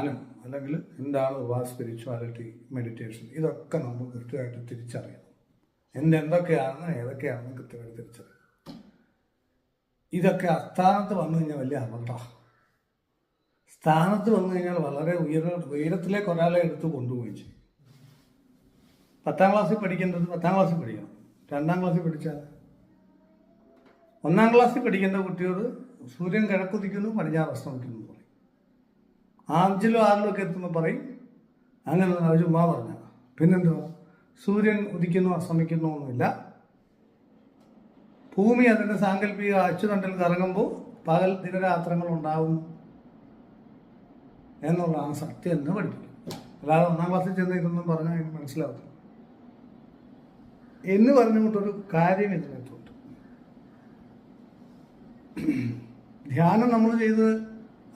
ധ്യാനം അല്ലെങ്കിൽ എന്താണ് സ്പിരിച്വാലിറ്റി, മെഡിറ്റേഷൻ, ഇതൊക്കെ നമ്മൾ കൃത്യമായിട്ട് തിരിച്ചറിയണം. എന്തൊക്കെയാണെന്ന് ഏതൊക്കെയാണെന്ന് കൃത്യമായിട്ട് തിരിച്ചറിയണം. ഇതൊക്കെ അസ്ഥാനത്ത് വന്നു കഴിഞ്ഞാൽ വലിയ അപകടമാണ്. സ്ഥാനത്ത് വന്നു കഴിഞ്ഞാൽ വളരെ ഉയരത്തിലേക്ക് ഒരാളെ എടുത്ത് കൊണ്ടുപോവുകയും ചെയ്യും. 10ാം ക്ലാസ്സിൽ പഠിക്കേണ്ടത് 10ാം ക്ലാസ്സിൽ പഠിക്കണം. 2ാം ക്ലാസ്സിൽ പഠിച്ചാൽ 1ാം ക്ലാസ്സിൽ പഠിക്കേണ്ട കുട്ടിയോട് സൂര്യൻ കിഴക്കുദിക്കുന്നു പടിഞ്ഞാറ് അസ്തമിക്കുന്നു എന്ന് പറയും. 5ലും 6ലും ഒക്കെ എത്തുമ്പോൾ പറയും അങ്ങനെ ചുമ്മാ പറഞ്ഞ. പിന്നെന്തുവാ, സൂര്യൻ ഉദിക്കുന്നു അസ്തമിക്കുന്നു ഒന്നുമില്ല. ഭൂമി അതിൻ്റെ സാങ്കല്പിക അച്ചുതണ്ടിൽ കറങ്ങുമ്പോൾ പകൽ ദിനരാത്രങ്ങൾ ഉണ്ടാകുന്നു എന്നുള്ളതാണ് സത്യം എന്ന് പഠിപ്പിക്കും. അല്ലാതെ 1ാം ക്ലാസ്സിൽ ചെന്ന് ഇതൊന്നും പറഞ്ഞാൽ എനിക്ക് മനസ്സിലാവത്തില്ല എന്ന് പറഞ്ഞുകൊണ്ടൊരു കാര്യം ഇതിനകത്തുണ്ട്. ധ്യാനം നമ്മൾ ചെയ്ത്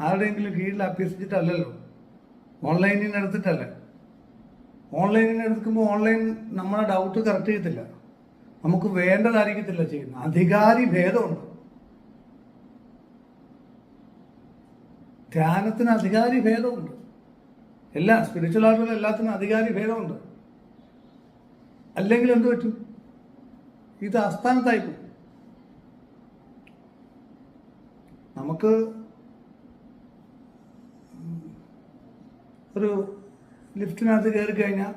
ആരുടെയെങ്കിലും കീഴിൽ അഭ്യസിച്ചിട്ടല്ലല്ലോ, ഓൺലൈനിൽ നിന്ന് എടുത്തിട്ടല്ല. ഓൺലൈനിൽ നിന്ന് എടുക്കുമ്പോൾ ഓൺലൈൻ നമ്മളെ ഡൗട്ട് കറക്റ്റ് ചെയ്യത്തില്ല, നമുക്ക് വേണ്ടതായിരിക്കത്തില്ല ചെയ്യുന്നത്. അധികാരി ഭേദമുണ്ട്. ധ്യാനത്തിന് അധികാരി ഭേദമുണ്ട്. എല്ലാ സ്പിരിച്വൽ ആയിട്ടുള്ള എല്ലാത്തിനും അധികാരി ഭേദമുണ്ട്. അല്ലെങ്കിൽ എന്ത് പറ്റും? ഇത് അസ്ഥാനത്തായി പോകും. നമുക്ക് ഒരു ലിഫ്റ്റിനകത്ത് കയറി കഴിഞ്ഞാൽ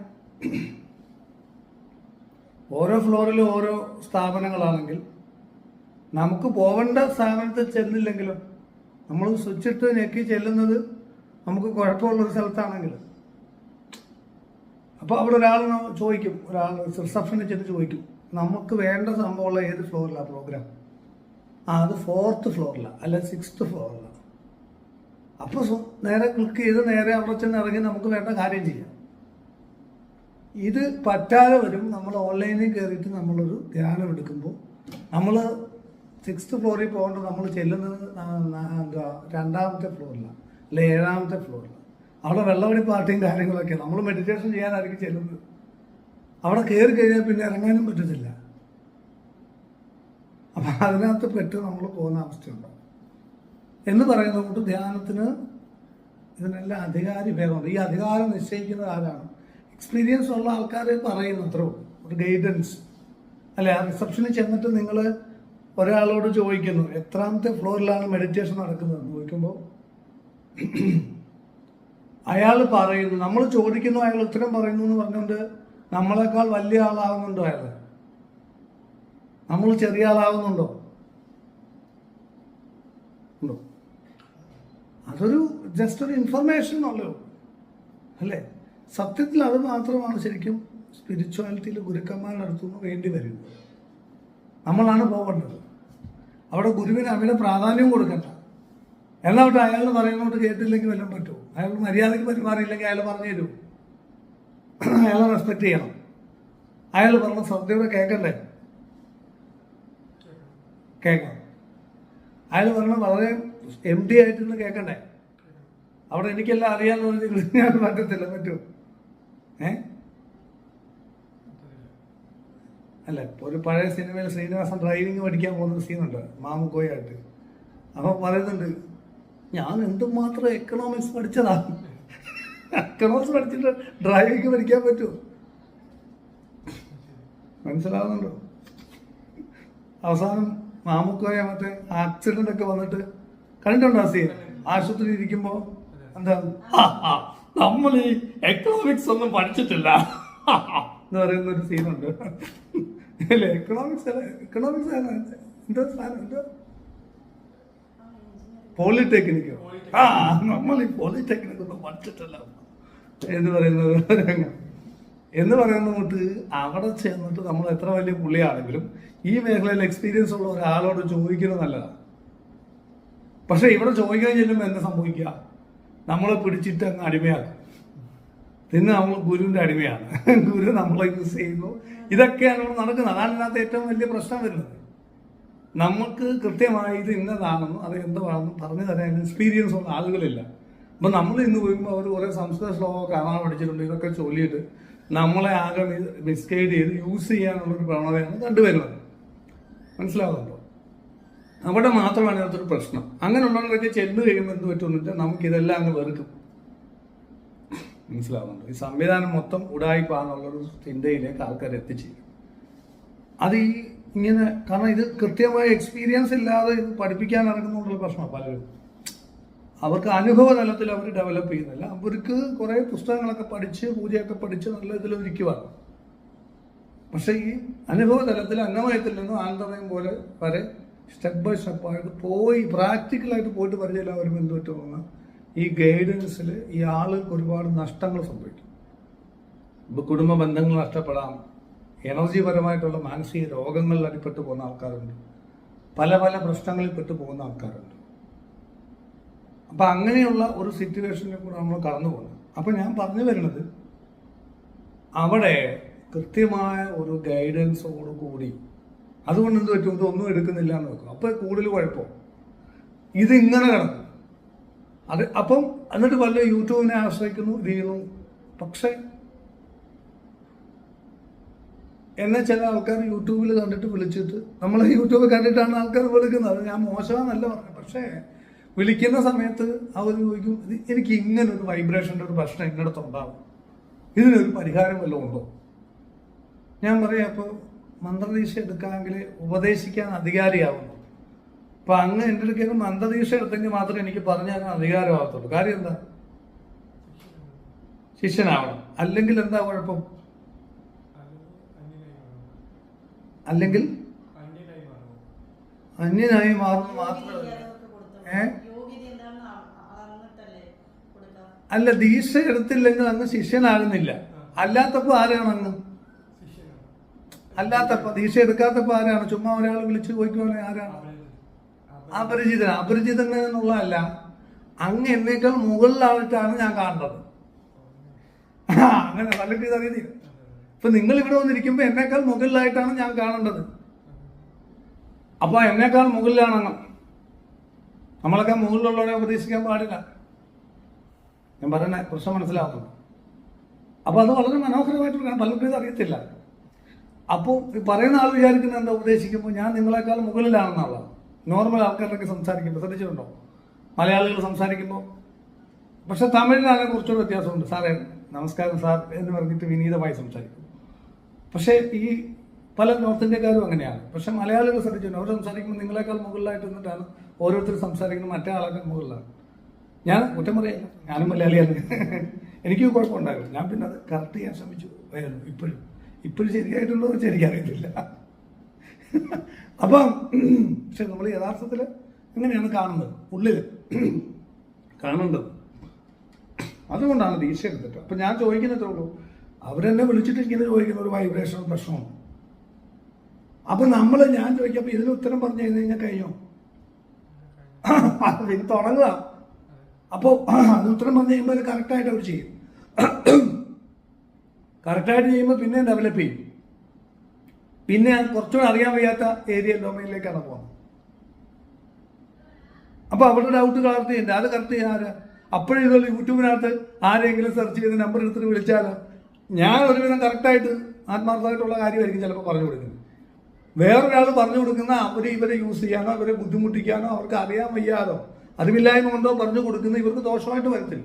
ഓരോ ഫ്ലോറിലും ഓരോ സ്ഥാപനങ്ങളാണെങ്കിൽ നമുക്ക് പോകേണ്ട സ്ഥാപനത്തിൽ ചെല്ലില്ലെങ്കിലോ, നമ്മൾ സ്വിച്ചിട്ട് ഞെക്കി ചെല്ലുന്നത് നമുക്ക് കുഴപ്പമുള്ളൊരു സ്ഥലത്താണെങ്കിൽ അപ്പോൾ അവിടെ ഒരാൾ ചോദിക്കും, ഒരാൾ റിസപ്ഷനിൽ ചെന്ന് ചോദിക്കും, നമുക്ക് വേണ്ട സംഭവമുള്ള ഏത് ഫ്ലോറിലാണ് പ്രോഗ്രാം? അത് 4th ഫ്ലോറിലാണ്, അല്ല 6th ഫ്ലോറിലാണ്. അപ്പോൾ നേരെ ക്ലിക്ക് ചെയ്ത് നേരെ അവിടെ ചെന്ന് ഇറങ്ങി നമുക്ക് വേണ്ട കാര്യം ചെയ്യാം. ഇത് പറ്റാതെ വരും. നമ്മൾ ഓൺലൈനിൽ കയറിയിട്ട് നമ്മളൊരു ധ്യാനം എടുക്കുമ്പോൾ നമ്മൾ 6th ഫ്ലോറിൽ പോകേണ്ടത് നമ്മൾ ചെല്ലുന്നത് 2ാമത്തെ ഫ്ലോറിലാണ്, അല്ലെ 7ാമത്തെ ഫ്ലോറിലാണ്. അവിടെ വെള്ളമടി പാർട്ടിയും കാര്യങ്ങളൊക്കെയാണ്. നമ്മൾ മെഡിറ്റേഷൻ ചെയ്യാനായിരിക്കും ചെല്ലുന്നത്. അവിടെ കയറി കഴിഞ്ഞാൽ പിന്നെ ഇറങ്ങാനും പറ്റത്തില്ല. അപ്പം അതിനകത്ത് പെട്ട് നമ്മൾ പോകുന്ന അവസ്ഥയുണ്ടാവും എന്ന് പറയുന്നത് കൊണ്ട് ധ്യാനത്തിന് ഇതിനെല്ലാം അധികാരി ഭേദമുണ്ട്. ഈ അധികാരം നിശ്ചയിക്കുന്നത് ആരാണ്? എക്സ്പീരിയൻസ് ഉള്ള ആൾക്കാരെ പറയുന്നു, അത്രേ ഉള്ളൂ. ഒരു ഗൈഡൻസ് അല്ലെ. ആ റിസപ്ഷനിൽ ചെന്നിട്ട് നിങ്ങൾ ഒരാളോട് ചോദിക്കുന്നു എത്രാമത്തെ ഫ്ലോറിലാണ് മെഡിറ്റേഷൻ നടക്കുന്നത് ചോദിക്കുമ്പോൾ അയാൾ പറയുന്നു, നമ്മൾ ചോദിക്കുന്നു, അയാൾ ഉത്തരം പറയുന്നു എന്ന് പറഞ്ഞുകൊണ്ട് നമ്മളെക്കാൾ വലിയ ആളാവുന്നുണ്ടോ? അയാൾ നമ്മൾ ചെറിയ ആളാവുന്നുണ്ടോ? ഉണ്ടോ? അതൊരു ജസ്റ്റ് ഒരു ഇൻഫർമേഷൻ ഉള്ളൂ അല്ലേ? സത്യത്തിൽ അത് മാത്രമാണ് ശരിക്കും സ്പിരിച്വാലിറ്റിയിൽ ഗുരുക്കന്മാരുടെ അടുത്തുനിന്ന് വേണ്ടി വരുന്നത്. നമ്മളാണ് പോകേണ്ടത്. അവിടെ ഗുരുവിന് അവിടെ പ്രാധാന്യം കൊടുക്കണ്ട. എന്നാവട്ടെ അയാൾ പറയുന്നോട്ട് കേട്ടില്ലെങ്കിൽ വല്ലതും പറ്റുമോ? അയാൾ മര്യാദയ്ക്ക് പെരുമാറിയില്ലെങ്കിൽ അയാൾ പറഞ്ഞു തരൂ. അയാളെ റെസ്പെക്ട് ചെയ്യണം. അയാൾ പറഞ്ഞ ശ്രദ്ധയോടെ കേൾക്കണ്ടേ? കേൾക്കണം. അയാൾ പറഞ്ഞ വളരെ empty ആയിട്ടൊന്ന് കേൾക്കണ്ടേ? അവിടെ എനിക്കെല്ലാം അറിയാമെന്ന് പറഞ്ഞ് ഞാൻ പറ്റത്തില്ല, പറ്റുമോ? അല്ല, ഒരു പഴയ സിനിമയിൽ ശ്രീനിവാസൻ ഡ്രൈവിംഗ് പഠിക്കാൻ പോകുന്നൊരു സീനുണ്ട് മാമുക്കോയായിട്ട്. അപ്പം പറയുന്നുണ്ട്, ഞാൻ എന്തുമാത്രം എക്കണോമിക്സ് പഠിച്ചതാണ്, എക്കണോമിക്സ് പഠിച്ചിട്ട് ഡ്രൈവിംഗ് പഠിക്കാൻ പറ്റുമോ? മനസ്സിലാവുന്നുണ്ടോ? അവസാനം മാമുക്കോയ മറ്റേ ആക്സിഡന്റ് ഒക്കെ വന്നിട്ട് കണ്ടിട്ടുണ്ടോ? ആ സീൻ ആശുപത്രി ഇരിക്കുമ്പോ എന്താ, നമ്മൾ ഈ എക്കണോമിക്സ് ഒന്നും പഠിച്ചിട്ടില്ല എന്ന് പറയുന്ന ഒരു സീനുണ്ട് അല്ലേ? എക്കണോമിക്സ് എന്തോ സാധനം, എന്തോ പോളിടെക്നിക്കോ? നമ്മൾ ഈ പോളിടെക്നിക് ഒന്നും പഠിച്ചിട്ടില്ല എന്ന് പറയുന്ന കൊണ്ട് അവിടെ ചെന്നിട്ട് നമ്മൾ എത്ര വലിയ പുള്ളിയാണെങ്കിലും ഈ മേഖലയിൽ എക്സ്പീരിയൻസ് ഉള്ള ഒരാളോട് ചോദിക്കുന്നത് നല്ലതാണ്. പക്ഷെ ഇവിടെ ചോദിക്കാൻ ചെല്ലുമ്പോൾ എന്താ സംഭവിക്കുക? നമ്മളെ പിടിച്ചിട്ട് അങ്ങ് അടിമയാക്കും. പിന്നെ നമ്മൾ ഗുരുവിന്റെ അടിമയാണ്. ഗുരു നമ്മളെ യൂസ് ചെയ്യുന്നു. ഇതൊക്കെയാണ് ഇവിടെ നടക്കുന്നത്. അതാണ് ഇതിനകത്ത് ഏറ്റവും വലിയ പ്രശ്നം വരുന്നത്. നമുക്ക് കൃത്യമായി ഇത് ഇന്നതാണെന്നും അത് എന്താണെന്നും പറഞ്ഞു തരാൻ എക്സ്പീരിയൻസ് ഉള്ള ആളുകളില്ല. അപ്പം നമ്മൾ ഇന്ന് പോയിപ്പോൾ അവർ കുറേ സംസ്കൃത ശ്ലോകമൊക്കെ കാണാൻ പഠിച്ചിട്ടുണ്ട്. ഇതൊക്കെ ചൊല്ലിയിട്ട് നമ്മളെ ആകെ മിസ്ഗൈഡ് ചെയ്ത് യൂസ് ചെയ്യാനുള്ളൊരു പ്രവണതയാണ് കണ്ടുവരുന്നത്. മനസ്സിലാവുന്നുണ്ടോ? അവിടെ മാത്രമാണ് ഇതിനകത്തൊരു പ്രശ്നം. അങ്ങനെയുള്ളവരൊക്കെ ചെന്ന് കഴിയുമ്പോൾ എന്ത് പറ്റുമെന്ന് വെച്ചാൽ നമുക്കിതെല്ലാം അങ്ങ് വെറുക്കും. മനസ്സിലാവുന്നുണ്ട്. ഈ സംവിധാനം മൊത്തം ഉടായിപ്പാന്നുള്ളൊരു ചിന്തയിലേക്ക് ആൾക്കാർ എത്തിച്ചേരും. അത് ഈ ഇങ്ങനെ, കാരണം ഇത് കൃത്യമായ എക്സ്പീരിയൻസ് ഇല്ലാതെ ഇത് പഠിപ്പിക്കാൻ ഇറങ്ങുന്നുള്ള പ്രശ്നമാണ് പലരും. അവർക്ക് അനുഭവ തലത്തിൽ അവർ ഡെവലപ്പ് ചെയ്യുന്നില്ല. അവർക്ക് കുറേ പുസ്തകങ്ങളൊക്കെ പഠിച്ച് പൂജയൊക്കെ പഠിച്ച് നല്ല ഇതിലിരിക്കുവാണ്. പക്ഷേ ഈ അനുഭവ തലത്തിൽ അന്നമയത്തിൽ നിന്നും ആനന്ദമയം പോലെ വരെ സ്റ്റെപ്പ് ബൈ സ്റ്റെപ്പായിട്ട് പോയി പ്രാക്ടിക്കലായിട്ട് പോയിട്ട് പരിചയമില്ല വരുമ്പോൾ എന്ത് പറ്റുമെന്ന് ഈ ഗൈഡൻസിൽ ഈ ആളുകൾക്ക് ഒരുപാട് നഷ്ടങ്ങൾ സംഭവിക്കും. ഇപ്പോൾ കുടുംബ ബന്ധങ്ങൾ നഷ്ടപ്പെടാം, എനർജി പരമായിട്ടുള്ള മാനസിക രോഗങ്ങളിൽ അടിപ്പെട്ടു പോകുന്ന ആൾക്കാരുണ്ട്, പല പല പ്രശ്നങ്ങളിൽ പെട്ടു പോകുന്ന ആൾക്കാരുണ്ട്. അപ്പം അങ്ങനെയുള്ള ഒരു സിറ്റുവേഷനിൽ കൂടെ നമ്മൾ കടന്നു പോകണം. അപ്പം ഞാൻ പറഞ്ഞു വരുന്നത്, അവിടെ കൃത്യമായ ഒരു ഗൈഡൻസോട് കൂടി, അതുകൊണ്ട് എന്ത് പറ്റും, ഇതൊന്നും എടുക്കുന്നില്ല എന്ന് വെക്കും. അപ്പോൾ കൂടുതൽ കുഴപ്പം ഇതിങ്ങനെ കിടക്കും. അത് അപ്പം എന്നിട്ട് പല യൂട്യൂബിനെ ആശ്രയിക്കുന്നു, ഇത് ചെയ്യുന്നു. പക്ഷെ എന്നെ ചില ആൾക്കാർ യൂട്യൂബിൽ കണ്ടിട്ട് വിളിച്ചിട്ട്, നമ്മൾ യൂട്യൂബ് കണ്ടിട്ടാണ് ആൾക്കാർ വിളിക്കുന്നത്, അത് ഞാൻ മോശമാണെന്നല്ല പറഞ്ഞു. പക്ഷേ വിളിക്കുന്ന സമയത്ത് അവർ ചോദിക്കും, എനിക്ക് ഇങ്ങനൊരു വൈബ്രേഷൻ്റെ ഒരു പ്രശ്നം ഇന്നടത്ത് ഉണ്ടാവും, ഇതിനൊരു പരിഹാരം വല്ലതും ഉണ്ടോ? ഞാൻ പറയാം, അപ്പോൾ മന്ത്രദീക്ഷ എടുക്കാമെങ്കിൽ ഉപദേശിക്കാൻ അധികാരിയാവുന്നു. അപ്പം അങ്ങ് എൻ്റെ അടുക്കൽ മന്ത്രദീക്ഷ എടുത്തെങ്കിൽ മാത്രമേ എനിക്ക് പറഞ്ഞു തരാൻ അധികാരമാകത്തുള്ളൂ. കാര്യം എന്താ? ശിഷ്യനാവണം. അല്ലെങ്കിൽ എന്താ കുഴപ്പം? അല്ലെങ്കിൽ അന്യനായി മാറുന്നു മാത്രമല്ല. അല്ല, ദീക്ഷ എടുത്തില്ലെങ്കിൽ അങ്ങ് ശിഷ്യനാകുന്നില്ല. അല്ലാത്തപ്പോ ആരാണ് അങ്ങ്? അല്ലാത്തപ്പോ, ദീക്ഷ എടുക്കാത്തപ്പോ ആരാണ്? ചുമ്മാ ഒരാൾ വിളിച്ചു ചോദിക്കുവാണെങ്കിൽ ആരാണ്? അപരിചിതൻ. അപരിചിതൻ എന്നുള്ളതല്ല, അങ്ങ് എന്നേക്കാൾ മുകളിലായിട്ടാണ് ഞാൻ കാണുന്നത്. അങ്ങനെ പലരും ഇതറിയുന്നില്ല. ഇപ്പൊ നിങ്ങൾ ഇവിടെ വന്നിരിക്കുമ്പോ എന്നേക്കാൾ മുകളിലായിട്ടാണ് ഞാൻ കാണേണ്ടത്. അപ്പൊ എന്നേക്കാൾ മുകളിലാണങ്ങ്. നമ്മളൊക്കെ മുകളിലുള്ളവരെ ഉപദേശിക്കാൻ പാടില്ല. ഞാൻ പറയുന്ന പ്രശ്നം മനസ്സിലാവുന്നു. അപ്പൊ അത് വളരെ മനോഹരമായിട്ട് പലർക്കും ഇത് അറിയത്തില്ല. അപ്പോൾ ഈ പറയുന്ന ആൾ വിചാരിക്കുന്നത് എന്താ, ഉപദേശിക്കുമ്പോൾ ഞാൻ നിങ്ങളെക്കാൾ മുകളിലാണെന്നുള്ള. നോർമൽ ആൾക്കാരൊക്കെ സംസാരിക്കുമ്പോൾ ശ്രദ്ധിച്ചിട്ടുണ്ടോ? മലയാളികൾ സംസാരിക്കുമ്പോൾ. പക്ഷെ തമിഴിനാണ് കുറച്ചുകൂടെ വ്യത്യാസമുണ്ട്. സാറേ നമസ്കാരം സാർ എന്ന് പറഞ്ഞിട്ട് വിനീതമായി സംസാരിക്കും. പക്ഷേ ഈ പല നോർത്ത് ഇന്ത്യക്കാരും അങ്ങനെയാണ്. പക്ഷെ മലയാളികൾ ശ്രദ്ധിച്ചിട്ടുണ്ട്, അവർ സംസാരിക്കുമ്പോൾ നിങ്ങളെക്കാൾ മുകളിലായിട്ട് നിന്നിട്ടാണ് ഓരോരുത്തർ സംസാരിക്കുന്നത്, മറ്റേ ആളൊക്കെ മുകളിലാണ്. ഞാൻ കുറ്റം പറയില്ല, ഞാനും മലയാളിയാണ്. എനിക്ക് കുഴപ്പമുണ്ടായിരുന്നു. ഞാൻ പിന്നെ അത് കറക്റ്റ് ചെയ്യാൻ ശ്രമിച്ചു. ഇപ്പോഴും ശരിയായിട്ടുണ്ടോ എന്ന് എനിക്കറിയത്തില്ല. അപ്പം പക്ഷെ നമ്മൾ യഥാർത്ഥത്തിൽ എങ്ങനെയാണ് കാണുന്നത്, ഉള്ളിൽ കാണേണ്ടത്. അതുകൊണ്ടാണ് ദീക്ഷ എടുത്തിട്ട്. അപ്പം ഞാൻ ചോദിക്കുന്നതേ ഉള്ളൂ, അവരെന്നെ വിളിച്ചിട്ട് ഇങ്ങനെ ചോദിക്കുന്ന ഒരു വൈബ്രേഷൻ പ്രശ്നമാണ്. അപ്പം ഞാൻ ചോദിക്കാം, അപ്പം ഇതിന് ഉത്തരം പറഞ്ഞു കഴിഞ്ഞാൽ കഴിഞ്ഞോ? പിന്നെ തുടങ്ങുക. അപ്പോൾ അത് ഉത്തരം പറഞ്ഞു കഴിയുമ്പോൾ അത് കറക്റ്റായിട്ട് അവർ ചെയ്യും. കറക്റ്റായിട്ട് ചെയ്യുമ്പോൾ പിന്നെ ഡെവലപ്പ് ചെയ്യും. പിന്നെ കുറച്ചുകൂടെ അറിയാൻ വയ്യാത്ത ഏരിയ ഡൊമൈനിലേക്കാണ് പോകുന്നത്. അപ്പോൾ അവരുടെ ഡൗട്ട് കളർത്ത് ചെയ്യണ്ടേ, അത് കറക്റ്റ് ചെയ്യാൻ ആരാ? അപ്പോഴും ഇതുപോലെ യൂട്യൂബിനകത്ത് ആരെങ്കിലും സെർച്ച് ചെയ്ത് നമ്പർ എടുത്തിട്ട് വിളിച്ചാലോ, ഞാൻ ഒരുവിധം കറക്റ്റായിട്ട് ആത്മാർത്ഥമായിട്ടുള്ള കാര്യമായിരിക്കും ചിലപ്പോൾ പറഞ്ഞു കൊടുക്കുന്നത്. വേറൊരാൾ പറഞ്ഞു കൊടുക്കുന്ന ഇവരെ യൂസ് ചെയ്യാനോ അവരെ ബുദ്ധിമുട്ടിക്കാനോ അവർക്ക് അറിയാൻ വയ്യാതോ അറിവില്ലായ്മ കൊണ്ടോ പറഞ്ഞു കൊടുക്കുന്ന ഇവർക്ക് ദോഷമായിട്ട് വരത്തില്ല.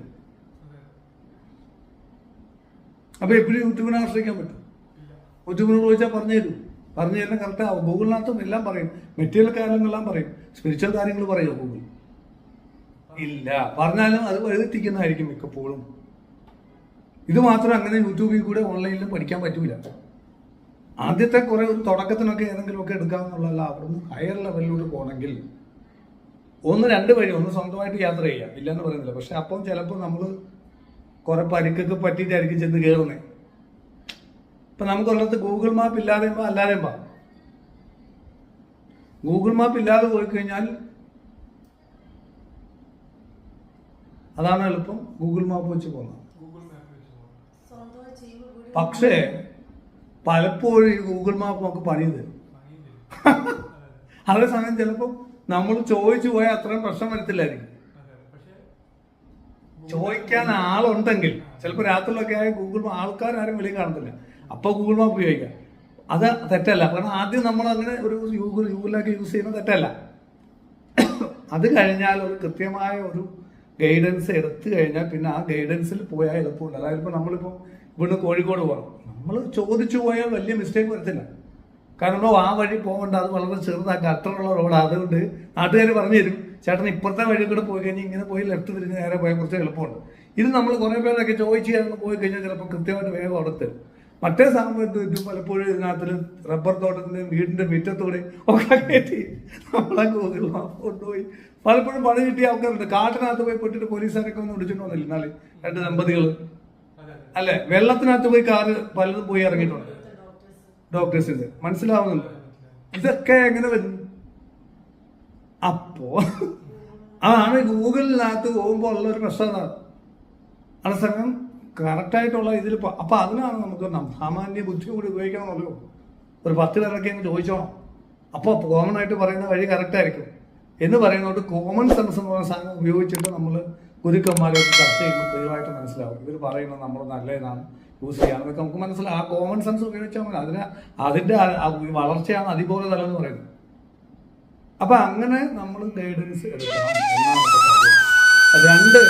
അപ്പോൾ എപ്പോഴും യൂട്യൂബിനെ ആശ്രയിക്കാൻ പറ്റും? യൂട്യൂബിനോട് ചോദിച്ചാൽ പറഞ്ഞു തരുന്ന കറക്റ്റ് ആവും. ഗൂഗിളിനകത്തും എല്ലാം പറയും, മെറ്റീരിയൽ കാര്യങ്ങളെല്ലാം പറയും. സ്പിരിച്വൽ കാര്യങ്ങൾ പറയുമോ ഗൂഗിൾ? ഇല്ല. പറഞ്ഞാലും അത് എഴുതിപ്പിക്കുന്നതായിരിക്കും മിക്കപ്പോഴും. ഇത് മാത്രം അങ്ങനെ യൂട്യൂബിൽ കൂടെ ഓൺലൈനിൽ പഠിക്കാൻ പറ്റൂല. ആദ്യത്തെ കുറെ ഒരു തുടക്കത്തിനൊക്കെ ഏതെങ്കിലുമൊക്കെ എടുക്കാമെന്നുള്ളതല്ല. അവിടുന്ന് ഹയർ ലെവലിലോട്ട് പോകണമെങ്കിൽ 1-2 വഴി. ഒന്ന് സ്വന്തമായിട്ട് യാത്ര ചെയ്യാം, ഇല്ലെന്ന് പറയുന്നില്ല. പക്ഷെ അപ്പം ചിലപ്പോൾ നമ്മൾ കുറെ പരിക്കൊക്കെ പറ്റിയിട്ടായിരിക്കും ചെന്ന് കയറുന്നത്. ഇപ്പം നമുക്കൊരിടത്ത് ഗൂഗിൾ മാപ്പ് ഇല്ലാതെയും അല്ലാതെയും പോകാം. ഗൂഗിൾ മാപ്പ് ഇല്ലാതെ പോയി കഴിഞ്ഞാൽ അതാണ് എളുപ്പം, ഗൂഗിൾ മാപ്പ് വെച്ച് പോകുന്നത്. പക്ഷേ പലപ്പോഴും ഈ ഗൂഗിൾ മാപ്പ് നമുക്ക് പണി തരും. അതേ സമയം ചിലപ്പോൾ നമ്മൾ ചോദിച്ചു പോയാൽ അത്രയും പ്രശ്നം വരത്തില്ലായിരിക്കും. ചോദിക്കാൻ ആളുണ്ടെങ്കിൽ ചിലപ്പോൾ രാത്രിയിലൊക്കെ ആയ ആൾക്കാരും വെളിയിൽ കാണത്തില്ല, അപ്പോൾ ഗൂഗിൾ മാപ്പ് ഉപയോഗിക്കാം. അത് തെറ്റല്ല. കാരണം ആദ്യം നമ്മൾ അങ്ങനെ ഒരു ഗൂഗിളൊക്കെ യൂസ് ചെയ്യുന്നത് തെറ്റല്ല. അത് കഴിഞ്ഞാൽ ഒരു കൃത്യമായ ഒരു ഗൈഡൻസ് എടുത്തു കഴിഞ്ഞാൽ പിന്നെ ആ ഗൈഡൻസിൽ പോയാൽ എളുപ്പമുണ്ട്. അതായത് ഇപ്പോൾ നമ്മളിപ്പോൾ ഇവിടുന്ന് കോഴിക്കോട് പോകണം, നമ്മൾ ചോദിച്ചു പോയാൽ വലിയ മിസ്റ്റേക്ക് വരത്തില്ല. കാരണം നമ്മൾ ആ വഴി പോകേണ്ട, അത് വളരെ ചെറുതാക്കുക, അത്രയുള്ള റോഡ്. അതുകൊണ്ട് നാട്ടുകാർ പറഞ്ഞു തരും, ചേട്ടൻ ഇപ്പുറത്തെ വഴി കൂടെ പോയി കഴിഞ്ഞാൽ ഇങ്ങനെ പോയി ലെഫ്റ്റ് തിരിഞ്ഞ് നേരെ പോയാൽ കുറച്ച് എളുപ്പമുണ്ട്. ഇത് നമ്മൾ കുറേ പേരൊക്കെ ചോദിച്ച് ചേർന്ന് പോയി കഴിഞ്ഞാൽ ചിലപ്പോൾ കൃത്യമായിട്ട് വേഗം അവിടെ തരും. മറ്റേ സമയത്ത് പലപ്പോഴും ഇതിനകത്തിൽ റബ്ബർ തോട്ടത്തിൻ്റെ വീടിൻ്റെ മുറ്റത്തൂടെ ഒക്കെ കയറ്റി നമ്മളെ ഗൂഗിൾ മാപ്പ് കൊണ്ടുപോയി പലപ്പോഴും പണി കിട്ടിയ ആൾക്കാരുണ്ട്. കാട്ടിനകത്ത് പോയി പെട്ടിട്ട് പോലീസുകാരൊക്കെ ഒന്ന് വിളിച്ചിട്ട് വന്നില്ല. എന്നാല് 2 ദമ്പതികൾ അല്ലെ, വെള്ളത്തിനകത്ത് പോയി കാറ് പലതും പോയി ഇറങ്ങിയിട്ടുണ്ട്. ഡോക്ടേഴ്സിന്റെ മനസ്സിലാവുന്നുണ്ട്. ഇതൊക്കെ എങ്ങനെ വരും? അപ്പോ അതാണ് ഗൂഗിളിനകത്ത് പോകുമ്പോൾ ഉള്ളൊരു പ്രശ്നം. അതേസമയം കറക്റ്റായിട്ടുള്ള ഇതിൽ അപ്പൊ അതിനാണ് നമുക്ക് സാമാന്യ ബുദ്ധി കൂടി ഉപയോഗിക്കണമല്ലോ. ഒരു 10 പേരൊക്കെ അങ്ങ് ചോദിച്ചോണം. അപ്പോൾ കോമൺ ആയിട്ട് പറയുന്ന വഴി കറക്റ്റ് ആയിരിക്കും എന്ന് പറയുന്നതുകൊണ്ട് കോമൺ സെൻസ് എന്ന് പറയുന്ന സാധനം ഉപയോഗിച്ചിട്ട് നമ്മൾ ഗുരുക്കന്മാരൊക്കെ ചർച്ച ചെയ്യുമ്പോൾ ക്ലിയറായിട്ട് മനസ്സിലാവും ഇവർ പറയുന്നത് നമ്മൾ നല്ലതാണ് യൂസ് ചെയ്യാമെന്നൊക്കെ നമുക്ക് മനസ്സിലാവും. ആ കോമൺ സെൻസ് ഉപയോഗിച്ചാൽ മതി. അതിന്റെ വളർച്ചയാണ് അതിപോലെ തലം എന്ന് പറയുന്നത്. അപ്പൊ അങ്ങനെ നമ്മൾ ഗൈഡൻസ് എടുക്കണം. ഒന്നാമത്തെ കാര്യം. 2